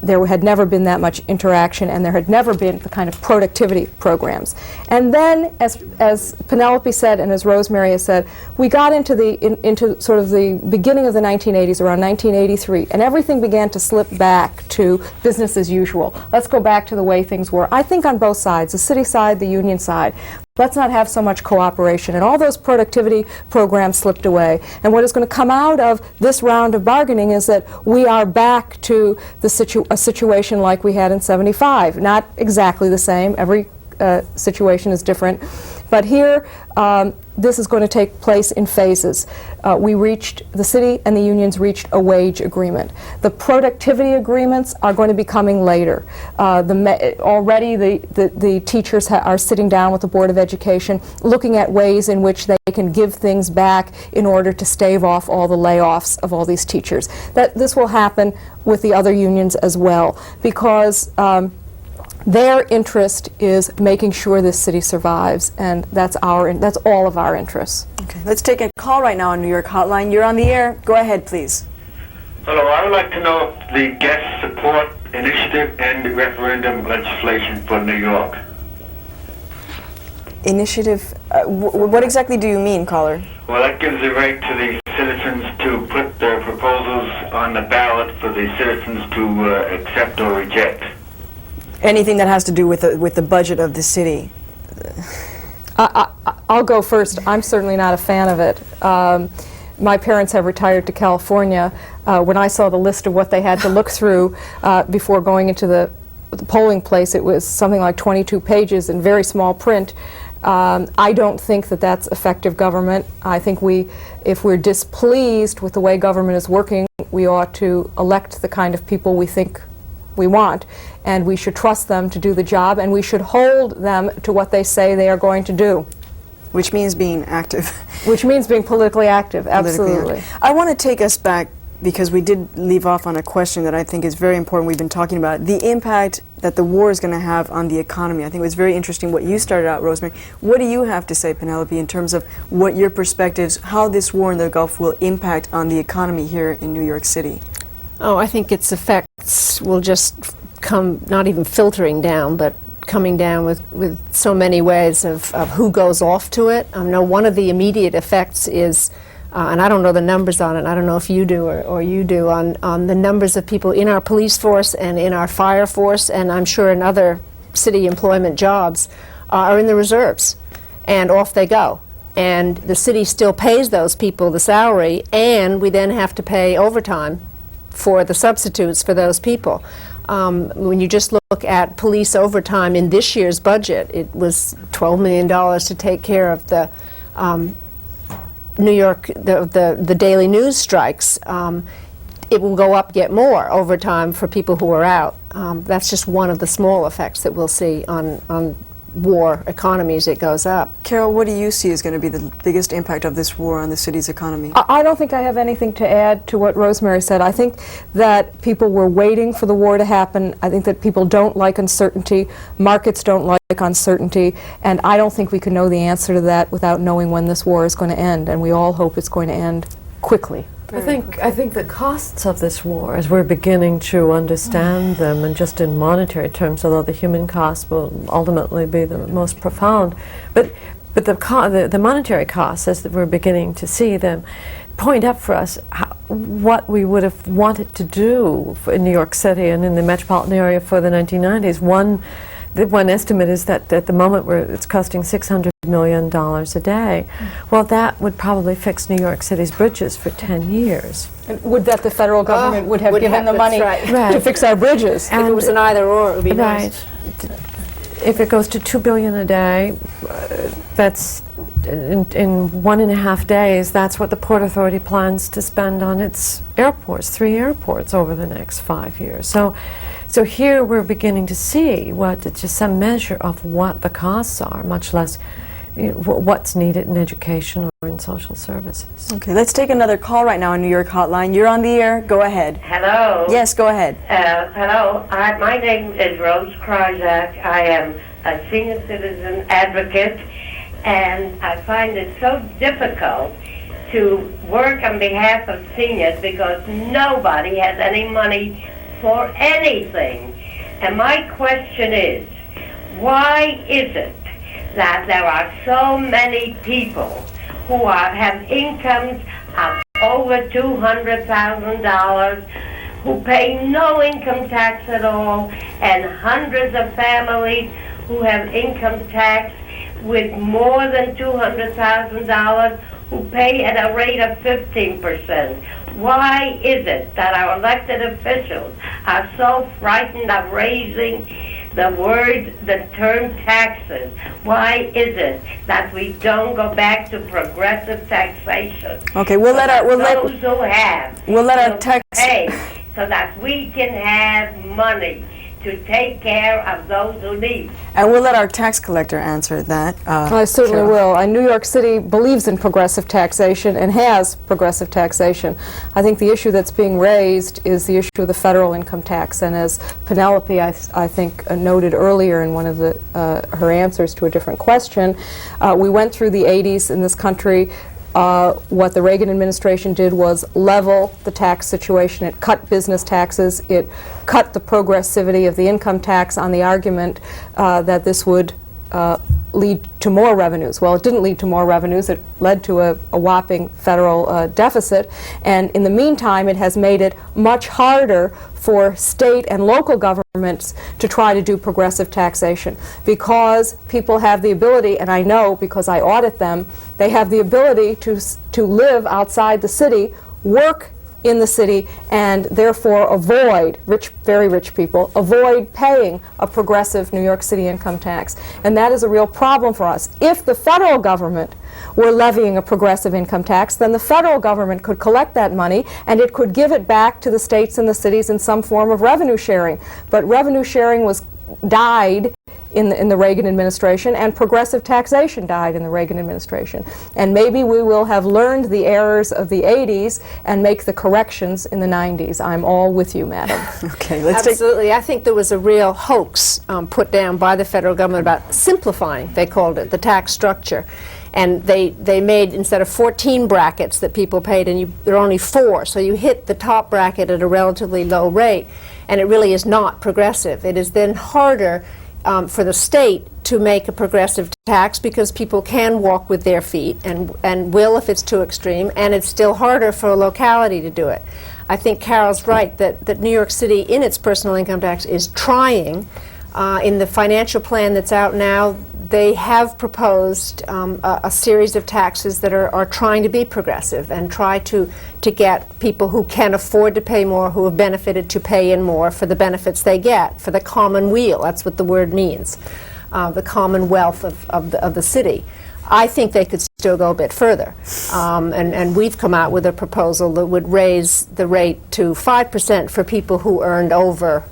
There had never been that much interaction, and there had never been the kind of productivity programs. And then, as Penelope said, and as Rosemary has said, we got into sort of the beginning of the 1980s, around 1983, and everything began to slip back to business as usual. Let's go back to the way things were. I think on both sides, the city side, the union side. Let's not have so much cooperation. And all those productivity programs slipped away. And what is going to come out of this round of bargaining is that we are back to a situation like we had in '75. Not exactly the same. Every situation is different. But here, this is going to take place in phases. The city and the unions reached a wage agreement. The productivity agreements are going to be coming later. Already the teachers are sitting down with the Board of Education, looking at ways in which they can give things back in order to stave off all the layoffs of all these teachers. This will happen with the other unions as well, because their interest is making sure this city survives, and that's all of our interests. Okay, let's take a call right now on New York Hotline. You're on the air. Go ahead, please. Hello, I would like to know if the guest support initiative and the referendum legislation for New York. Initiative? What exactly do you mean, caller? Well, that gives the right to the citizens to put their proposals on the ballot for the citizens to accept or reject. Anything that has to do with the budget of the city. I'll go first. I'm certainly not a fan of it. My parents have retired to California. When I saw the list of what they had to look through before going into the polling place, it was something like 22 pages in very small print. I don't think that that's effective government. I think if we're displeased with the way government is working, we ought to elect the kind of people we think we want, and we should trust them to do the job, and we should hold them to what they say they are going to do. Which means being active. Which means being politically active, absolutely. I want to take us back, because we did leave off on a question that I think is very important. We've been talking about the impact that the war is going to have on the economy. I think it was very interesting what you started out, Rosemary. What do you have to say, Penelope, in terms of what your perspectives, how this war in the Gulf will impact on the economy here in New York City? Oh, I think its effects will just come, not even filtering down, but coming down with so many ways of who goes off to it. I know one of the immediate effects is, and I don't know the numbers on it, I don't know if you do or you do, on the numbers of people in our police force and in our fire force, and I'm sure in other city employment jobs, are in the reserves, and off they go. And the city still pays those people the salary, and we then have to pay overtime for the substitutes for those people. When you just look at police overtime in this year's budget, it was $12 million to take care of the New York, the daily news strikes. It will go up yet more overtime for people who are out. That's just one of the small effects that we'll see on war economies. It goes up. Carol, what do you see is going to be the biggest impact of this war on the city's economy? I don't think I have anything to add to what Rosemary said. I think that people were waiting for the war to happen. I think that people don't like uncertainty. Markets don't like uncertainty. And I don't think we can know the answer to that without knowing when this war is going to end. And we all hope it's going to end quickly. I think the costs of this war, as we're beginning to understand them, and just in monetary terms, although the human cost will ultimately be the most profound, but the monetary costs, as we're beginning to see them, point up for us what we would have wanted to do in New York City and in the metropolitan area for the 1990s. One the one estimate is that at the moment it's costing $600 million a day. Well, that would probably fix New York City's bridges for 10 years. And would that the federal government would have given the money Right. to fix our bridges? If it was an either or, it would be nice. If it goes to $2 billion a day, that's in 1.5 days, that's what the Port Authority plans to spend on its airports, 3 airports over the next 5 years. So here we're beginning to see just some measure of what the costs are, much less what's needed in education or in social services. Okay, let's take another call right now on New York Hotline. You're on the air. Go ahead. Hello. Yes, go ahead. Hello. My name is Rose Kryzak. I am a senior citizen advocate, and I find it so difficult to work on behalf of seniors because nobody has any money for anything. And my question is, why is it that there are so many people who have incomes of over $200,000 who pay no income tax at all, and hundreds of families who have income tax with more than $200,000 who pay at a rate of 15%. Why is it that our elected officials are so frightened of raising the term taxes? Why is it that we don't go back to progressive taxation? Okay, we'll let our tax pay so that we can have money to take care of those who need. And we'll let our tax collector answer that. I certainly will. And New York City believes in progressive taxation and has progressive taxation. I think the issue that's being raised is the issue of the federal income tax. And as Penelope, I think, noted earlier in one of her answers to a different question, we went through the 80s in this country. What the Reagan administration did was level the tax situation. It cut business taxes. It cut the progressivity of the income tax on the argument that this would lead to more revenues. Well, it didn't lead to more revenues. It led to a whopping federal deficit. And in the meantime, it has made it much harder for state and local governments to try to do progressive taxation because people have the ability, and I know because I audit them, they have the ability to live outside the city, work in the city, and therefore avoid, very rich people, avoid paying a progressive New York City income tax. And that is a real problem for us. If the federal government were levying a progressive income tax, then the federal government could collect that money and it could give it back to the states and the cities in some form of revenue sharing. But revenue sharing died in the Reagan administration, and progressive taxation died in the Reagan administration. And maybe we will have learned the errors of the 80s and make the corrections in the 90s. I'm all with you, madam. Okay, let's Absolutely. I think there was a real hoax put down by the federal government about simplifying, they called it, the tax structure. And they made, instead of 14 brackets that people paid, and there are only 4, so you hit the top bracket at a relatively low rate, and it really is not progressive. It is then harder for the state to make a progressive tax because people can walk with their feet and will if it's too extreme, and it's still harder for a locality to do it. I think Carol's right that New York City, in its personal income tax, is trying. In the financial plan that's out now, they have proposed a series of taxes that are trying to be progressive and try to get people who can afford to pay more, who have benefited, to pay in more for the benefits they get, for the common weal. That's what the word means, the commonwealth of the city. I think they could still go a bit further. And we've come out with a proposal that would raise the rate to 5% for people who earned over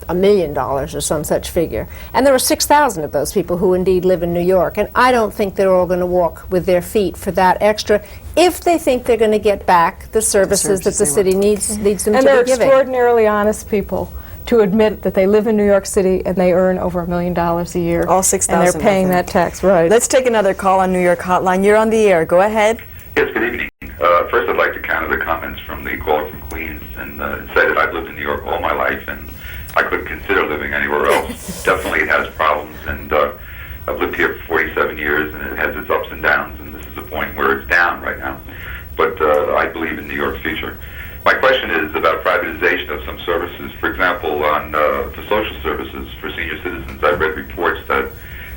$1 million or some such figure. And there are 6,000 of those people who indeed live in New York. And I don't think they're all going to walk with their feet for that extra if they think they're going to get back the services that the city needs them to be giving. And they're extraordinarily honest people to admit that they live in New York City and they earn over $1 million a year. All 6,000. And they're paying that tax, right. Let's take another call on New York Hotline. You're on the air. Go ahead. Yes, good evening. First, I'd like to counter the comments from the caller from Queens and say that I've lived in New York all my life and I couldn't consider living anywhere else. Definitely it has problems, and I've lived here for 47 years, and it has its ups and downs, and this is a point where it's down right now. But I believe in New York's future. My question is about privatization of some services. For example, on for social services for senior citizens, I've read reports that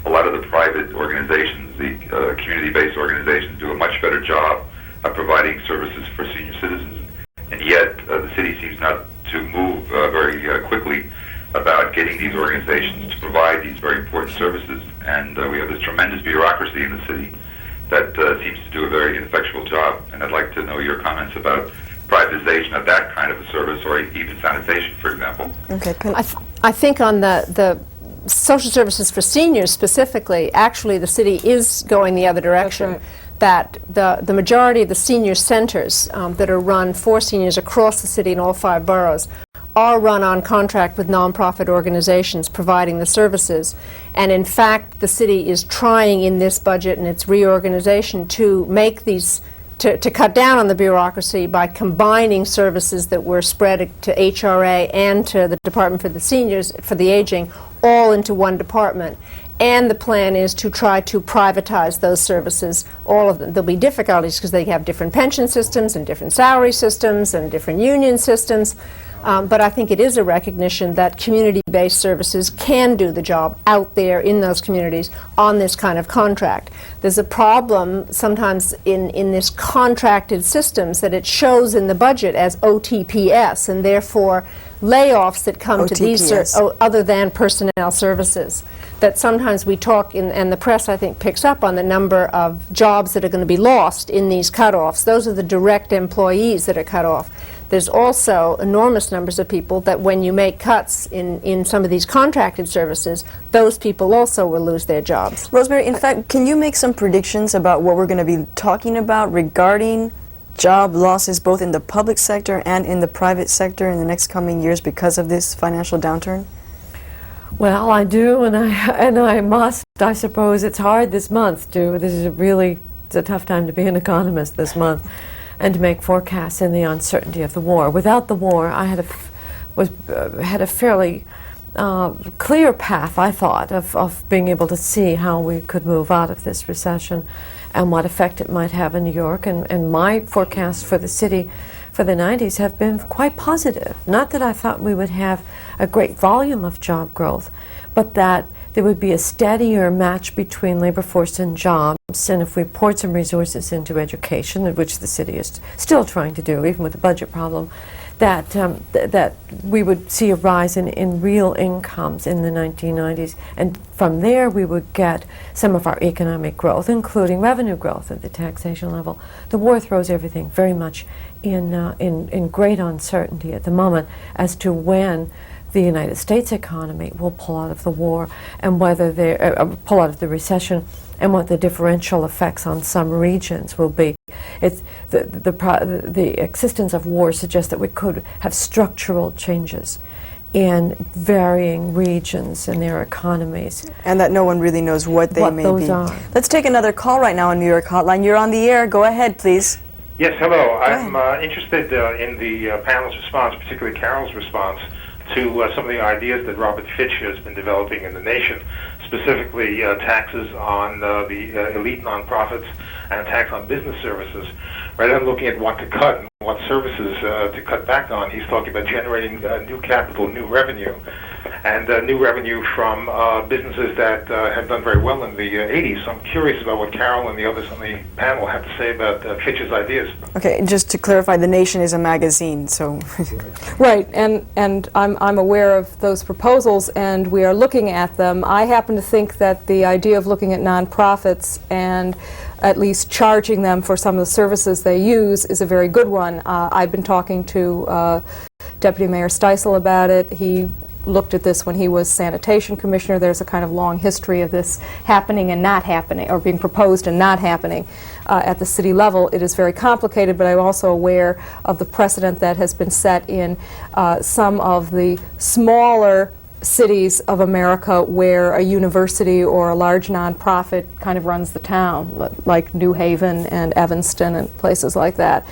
a lot of the private organizations, the community-based organizations, do a much better job of providing services for senior citizens, and yet the city seems not to move very quickly about getting these organizations to provide these very important services. And we have this tremendous bureaucracy in the city that seems to do a very ineffectual job. And I'd like to know your comments about privatization of that kind of a service, or even sanitation, for example. Okay. I think on the social services for seniors specifically, actually the city is going the other direction. That's right. That the majority of the senior centers that are run for seniors across the city in all 5 boroughs are run on contract with nonprofit organizations providing the services. And in fact, the city is trying in this budget and its reorganization to make these, to cut down on the bureaucracy by combining services that were spread to HRA and to the Department for the Seniors, for the Aging, all into one department. And the plan is to try to privatize those services, all of them. There'll be difficulties because they have different pension systems and different salary systems and different union systems. But I think it is a recognition that community-based services can do the job out there in those communities on this kind of contract. There's a problem sometimes in this contracted systems that it shows in the budget as OTPS, and therefore layoffs that come to these other than personnel services. That sometimes we talk, and the press I think picks up on the number of jobs that are going to be lost in these cutoffs. Those are the direct employees that are cut off. There's also enormous numbers of people that when you make cuts in some of these contracted services, those people also will lose their jobs. Rosemary, in fact, can you make some predictions about what we're going to be talking about regarding job losses both in the public sector and in the private sector in the next coming years because of this financial downturn? Well, I do, and I must. I suppose it's hard this month to. This is it's a tough time to be an economist this month, and to make forecasts in the uncertainty of the war. Without the war, I had a fairly clear path, I thought, of being able to see how we could move out of this recession and what effect it might have in New York. And my forecasts for the city for the 90s have been quite positive. Not that I thought we would have a great volume of job growth, but that there would be a steadier match between labor force and jobs, and if we poured some resources into education, which the city is still trying to do, even with the budget problem, that we would see a rise in real incomes in the 1990s, and from there we would get some of our economic growth, including revenue growth at the taxation level. The war throws everything very much in great uncertainty at the moment as to when the United States economy will pull out of the war, and whether they pull out of the recession, and what the differential effects on some regions will be. It's the existence of war suggests that we could have structural changes in varying regions and their economies, and that no one really knows what they may those be. Are. Let's take another call right now on New York Hotline. You're on the air. Go ahead, please. Yes, hello. I'm interested in the panel's response, particularly Carol's response, to some of the ideas that Robert Fitch has been developing in the nation, specifically taxes on the elite nonprofits and a tax on business services. Rather than looking at what to cut and what services to cut back on, he's talking about generating new capital, new revenue, and new revenue from businesses that have done very well in the 80s. So I'm curious about what Carol and the others on the panel have to say about Fitch's ideas. Okay, just to clarify, The Nation is a magazine, so... Right, and I'm aware of those proposals, and we are looking at them. I happen to think that the idea of looking at nonprofits and at least charging them for some of the services they use is a very good one. I've been talking to Deputy Mayor Steisel about it. He looked at this when he was sanitation commissioner. There's a kind of long history of this happening and not happening, or being proposed and not happening at the city level. It is very complicated, but I'm also aware of the precedent that has been set in some of the smaller cities of America where a university or a large nonprofit kind of runs the town, like New Haven and Evanston and places like that.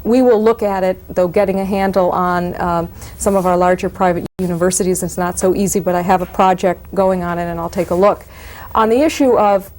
We will look at it, though getting a handle on some of our larger private universities is not so easy, but I have a project going on it and I'll take a look. On the issue of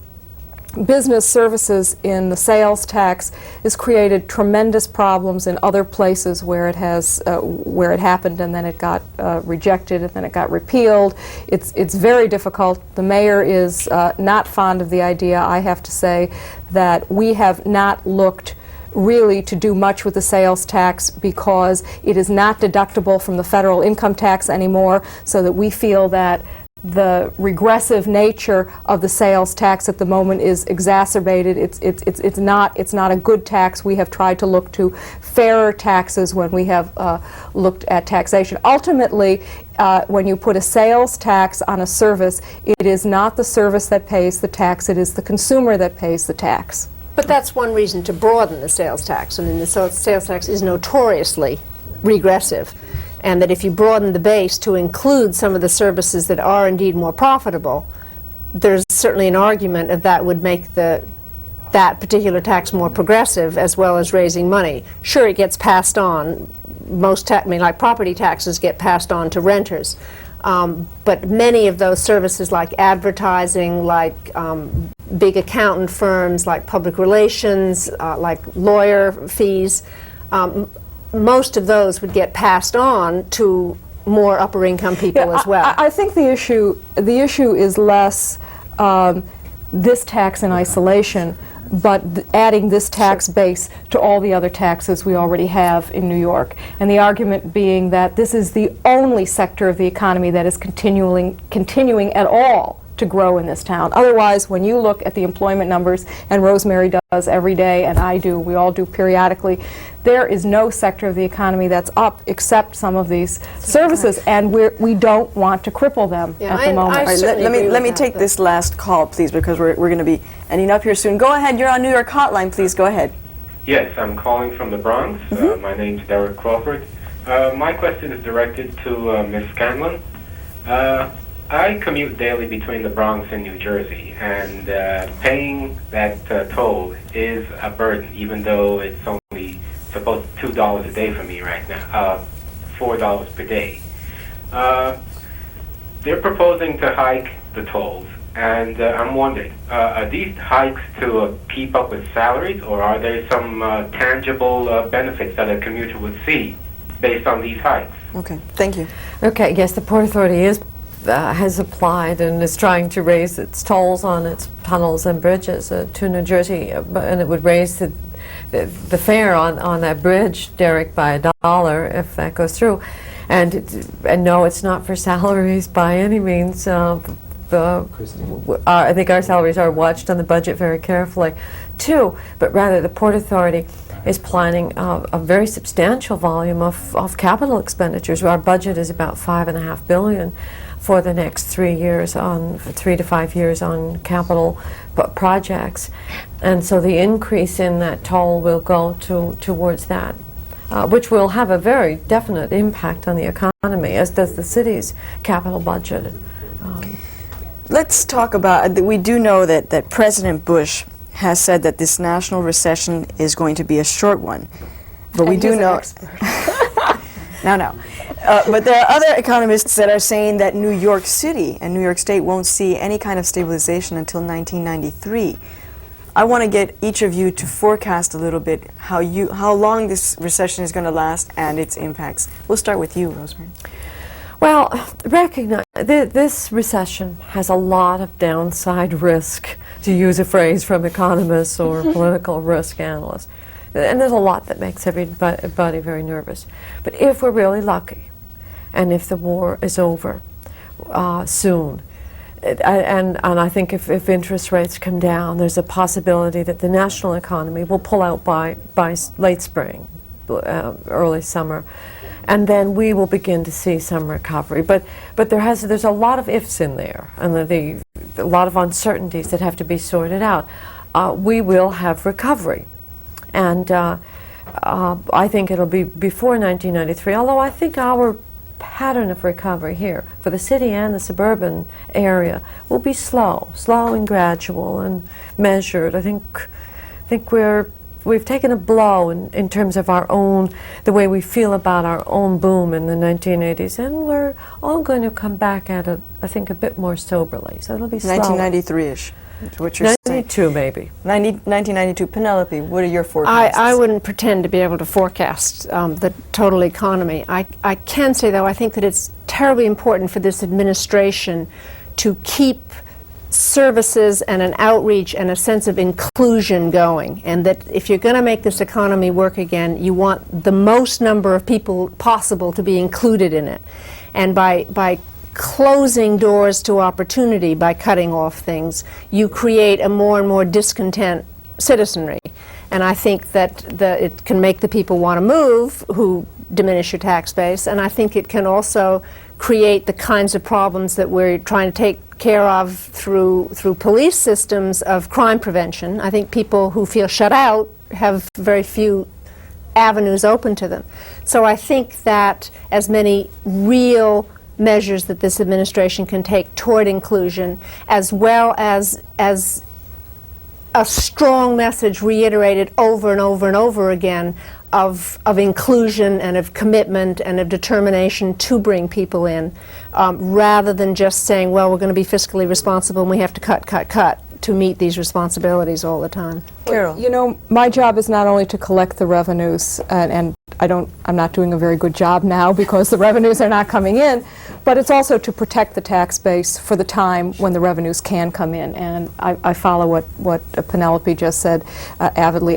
business services in the sales tax has created tremendous problems in other places where it has where it happened, and then it got rejected, and then it got repealed. It's very difficult. The mayor is not fond of the idea, I have to say, that we have not looked really to do much with the sales tax because it is not deductible from the federal income tax anymore, so that we feel that the regressive nature of the sales tax at the moment is exacerbated. It's not a good tax. We have tried to look to fairer taxes when we have looked at taxation. Ultimately, when you put a sales tax on a service, it is not the service that pays the tax, it is the consumer that pays the tax. But that's one reason to broaden the sales tax. I mean, the sales tax is notoriously regressive, and that if you broaden the base to include some of the services that are indeed more profitable, there's certainly an argument of that would make that particular tax more progressive, as well as raising money. Sure, it gets passed on. Like property taxes get passed on to renters. But many of those services, like advertising, like big accountant firms, like public relations, like lawyer fees, most of those would get passed on to more upper income people as well. I think the issue is less this tax in isolation, but adding this tax base to all the other taxes we already have in New York. And the argument being that this is the only sector of the economy that is continuing at all to grow in this town. Otherwise, when you look at the employment numbers, and Rosemary does every day, and I do, we all do periodically, there is no sector of the economy that's up except some of these services, and we don't want to cripple them at the moment. Let me take this last call, please, because we're going to be ending up here soon. Go ahead, you're on New York Hotline, please, go ahead. Yes, I'm calling from the Bronx. My name's Derek Crawford. My question is directed to Ms. Scanlon. I commute daily between the Bronx and New Jersey, and paying that toll is a burden, even though it's only supposed $2 a day for me right now, $4 per day. They're proposing to hike the tolls, and I'm wondering, are these hikes to keep up with salaries, or are there some tangible benefits that a commuter would see based on these hikes? Okay, thank you. Okay, yes, the Port Authority has applied and is trying to raise its tolls on its tunnels and bridges to New Jersey, and it would raise the fare on that bridge, Derek, by $1 if that goes through. And no, it's not for salaries by any means. I think our salaries are watched on the budget very carefully too, but rather the Port Authority is planning a very substantial volume of capital expenditures. Our budget is about $5.5 billion for the next 3 years, 3 to 5 years on capital projects, and so the increase in that toll will go towards that, which will have a very definite impact on the economy, as does the city's capital budget. Let's talk about, we do know that President Bush has said that this national recession is going to be a short one, but we do know. No. But there are other economists that are saying that New York City and New York State won't see any kind of stabilization until 1993. I want to get each of you to forecast a little bit how long this recession is going to last and its impacts. We'll start with you, Rosemary. Well, recognize this recession has a lot of downside risk, to use a phrase from economists or political risk analysts. And there's a lot that makes everybody very nervous. But if we're really lucky, and if the war is over soon, and I think if interest rates come down, there's a possibility that the national economy will pull out by late spring, early summer, and then we will begin to see some recovery. But there's a lot of ifs in there, and a lot of uncertainties that have to be sorted out. We will have recovery. And I think it'll be before 1993, although I think our pattern of recovery here for the city and the suburban area will be slow and gradual and measured. I think we've taken a blow in terms of our own, the way we feel about our own boom in the 1980s, and we're all going to come back at it, I think, a bit more soberly. So it'll be slow. 1993-ish. what you're saying. 92 maybe. 1992. Penelope, what are your forecasts? I wouldn't pretend to be able to forecast the total economy. I can say, though, I think that it's terribly important for this administration to keep services and an outreach and a sense of inclusion going, and that if you're going to make this economy work again, you want the most number of people possible to be included in it. And by closing doors to opportunity, by cutting off things, you create a more and more discontent citizenry. And I think that it can make the people want to move who diminish your tax base, and I think it can also create the kinds of problems that we're trying to take care of through police systems of crime prevention. I think people who feel shut out have very few avenues open to them. So I think that as many real measures that this administration can take toward inclusion, as well as a strong message reiterated over and over and over again of inclusion and of commitment and of determination to bring people in, rather than just saying, well, we're going to be fiscally responsible and we have to cut to meet these responsibilities all the time. Carol. You know, my job is not only to collect the revenues, and I'm not doing a very good job now because the revenues are not coming in, but it's also to protect the tax base for the time when the revenues can come in. And I follow what Penelope just said avidly.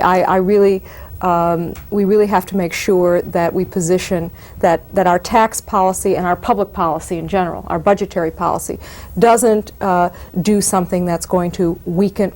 We really have to make sure that we position that our tax policy and our public policy in general, our budgetary policy, doesn't do something that's going to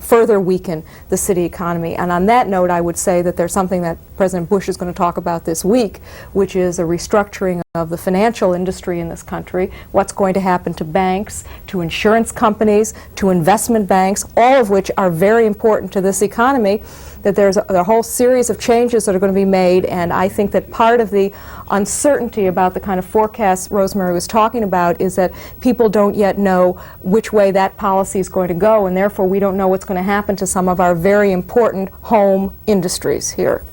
further weaken the city economy. And on that note, I would say that there's something that President Bush is going to talk about this week, which is a restructuring of the financial industry in this country, what's going to happen to banks, to insurance companies, to investment banks, all of which are very important to this economy, that there's a whole series of changes that are going to be made, and I think that part of the uncertainty about the kind of forecasts Rosemary was talking about is that people don't yet know which way that policy is going to go, and therefore we don't know what's going to happen to some of our very important home industries here.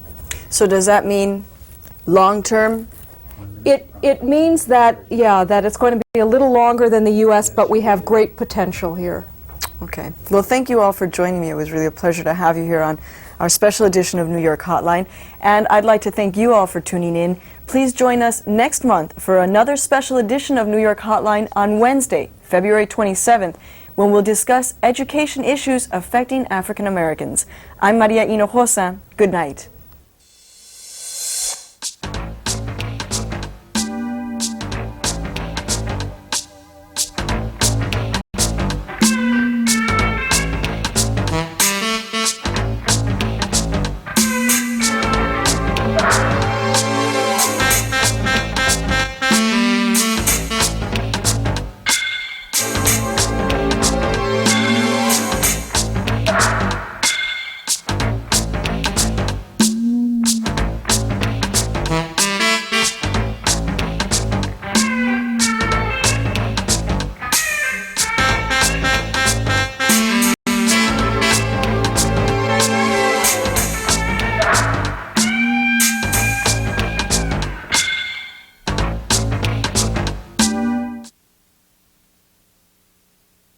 So does that mean long-term? It means that, yeah, that it's going to be a little longer than the U.S., but we have great potential here. Okay. Well, thank you all for joining me. It was really a pleasure to have you here on our special edition of New York Hotline. And I'd like to thank you all for tuning in. Please join us next month for another special edition of New York Hotline on Wednesday, February 27th, when we'll discuss education issues affecting African Americans. I'm Maria Hinojosa. Good night.